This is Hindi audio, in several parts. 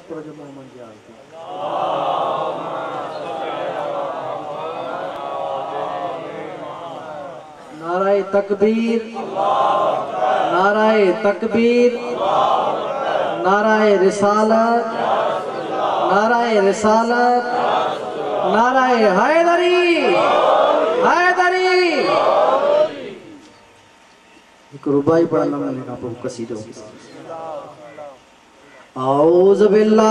पर जो मोहम्मद यार नाराए तकबीर, नाराए तकबीर, नाराए रिसालत, नाराए रिसालत, नाराए हैदरी, हैदरी। एक रुबाई पढ़ना मैंने कहा आपको कसीदों के साथ। औज़ बिल्लाहि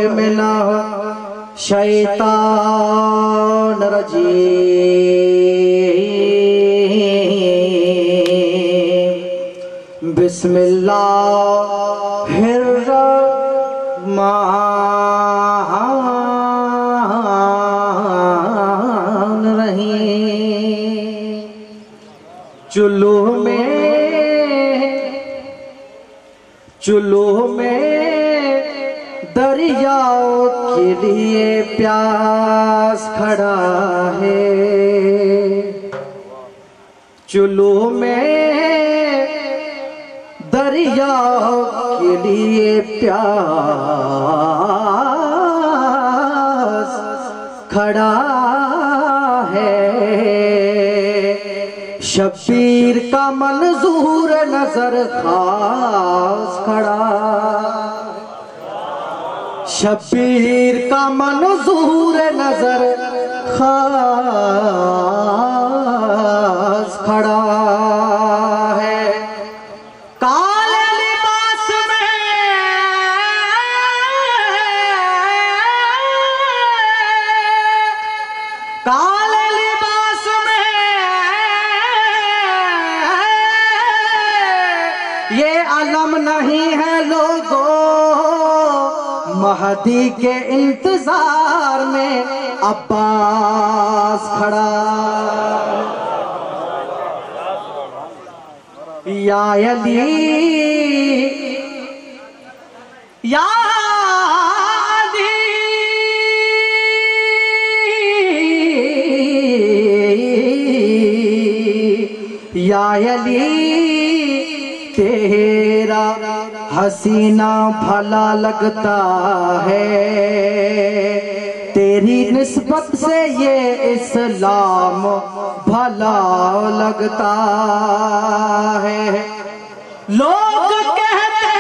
मिनश शैतान रजीम, बिस्मिल्लाहिर्रहमानिर रहीम। चुल्लू में दरियाओं के लिए प्यास खड़ा है, चुल्लू में दरियाओं के लिए प्यास खड़ा है। शब्बीर का मंजूर नजर खास खड़ा, शब्बीर का मंजूर नजर खास खड़ा है। काले लिबास में, काले लिबास में ये अलम नहीं है लोगों, महदी के इंतजार में अब्बास खड़ा। या अली या अली या अली, तेरा हसीना भला लगता है, तेरी निस्बत से ये इस्लाम भला लगता है। लोग कहते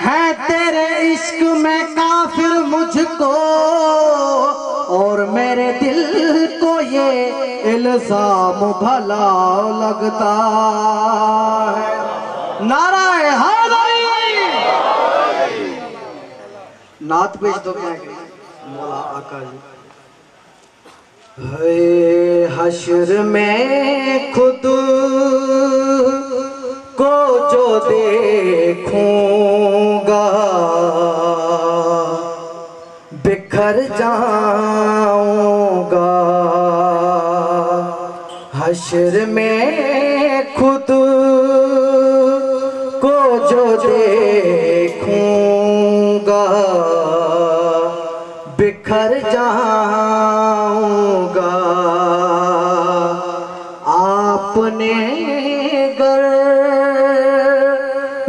हैं तेरे इश्क में काफिर मुझको, और मेरे दिल को ये इल्जाम भला लगता है। नाराए हैदरी। नात पेश तो क्या है मौला आका जी। है हश्र में खुद को जो देखूंगा, बिखर जाऊंगा। हश्र में खुद को जो देखूंगा, बिखर जाऊंगा। आपने गर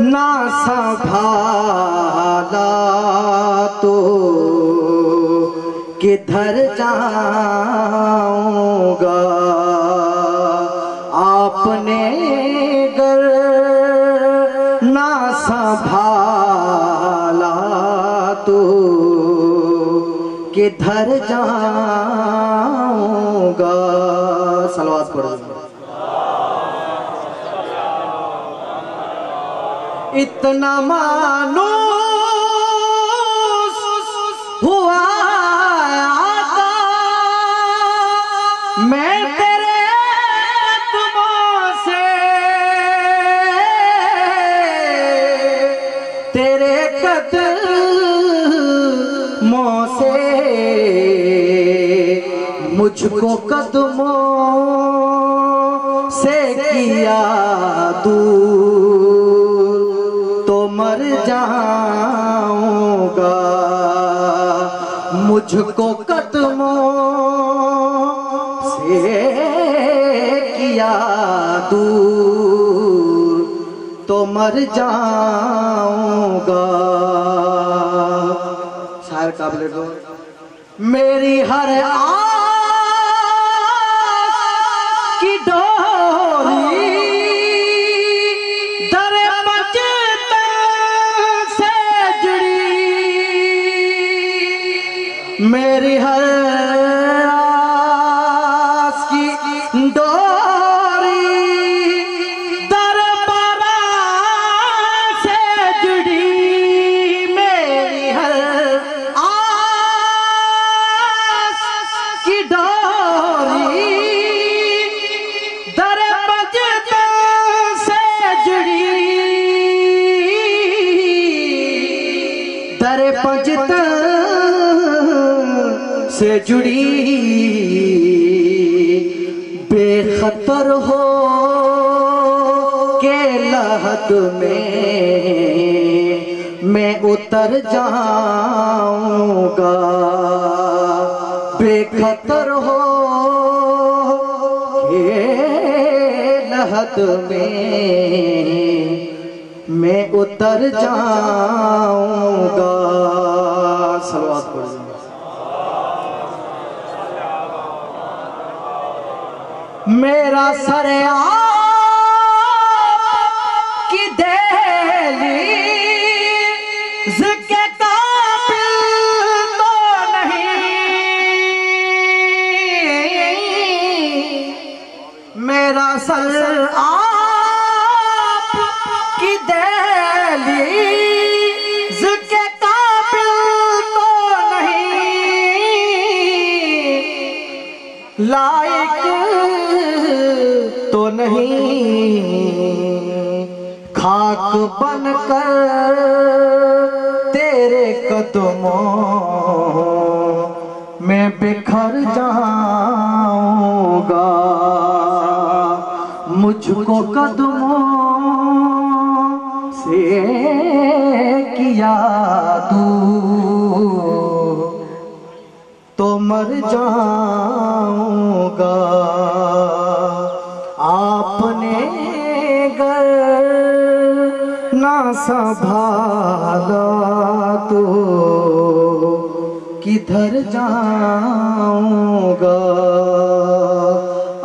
ना संभाला तो किधर जाऊंगा। आपने गर ना संभाला तो किधर जाऊंगा। सलवात पढ़ो। इतना मानूस हुआ आता मैं तेरे तुमों से, तेरे कदमों से, मुझको कदमों से किया दूर तो मर जाऊंगा। मुझ मुझको कदमों से किया दूर तो मर जाऊंगा। शायर काबिल को मेरी हर आस की डोरी दर बचतन से जुड़ी, मेरी हर आस की डोरी दर बरात से जुड़ी, मेरी हर आस की डोरी दर बचतन से जुड़ी, दर बचतन से जुड़ी। बेखतर हो के लहद में मैं उतर जाऊंगा। बेखतर हो के लहद में मैं उतर जाऊंगा। सलवात पढ़िए। मेरा सर आपकी दहलीज़ के काबिल तो नहीं, मेरा सर आपकी दहलीज़ के काबिल तो नहीं, लायक तो नहीं, खाक बनकर तेरे कदमों में बिखर जाऊंगा। मुझको कदमों से किया दूर तो मर जाऊंगा। आपने गर ना संभाला तो किधर जाऊंगा।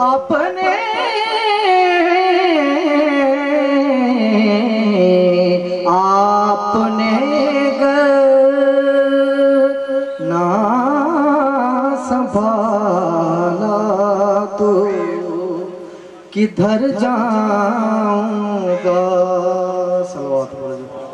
आपने गर ना संभाला तो किधर जाऊंगा। सलवात पढ़ो।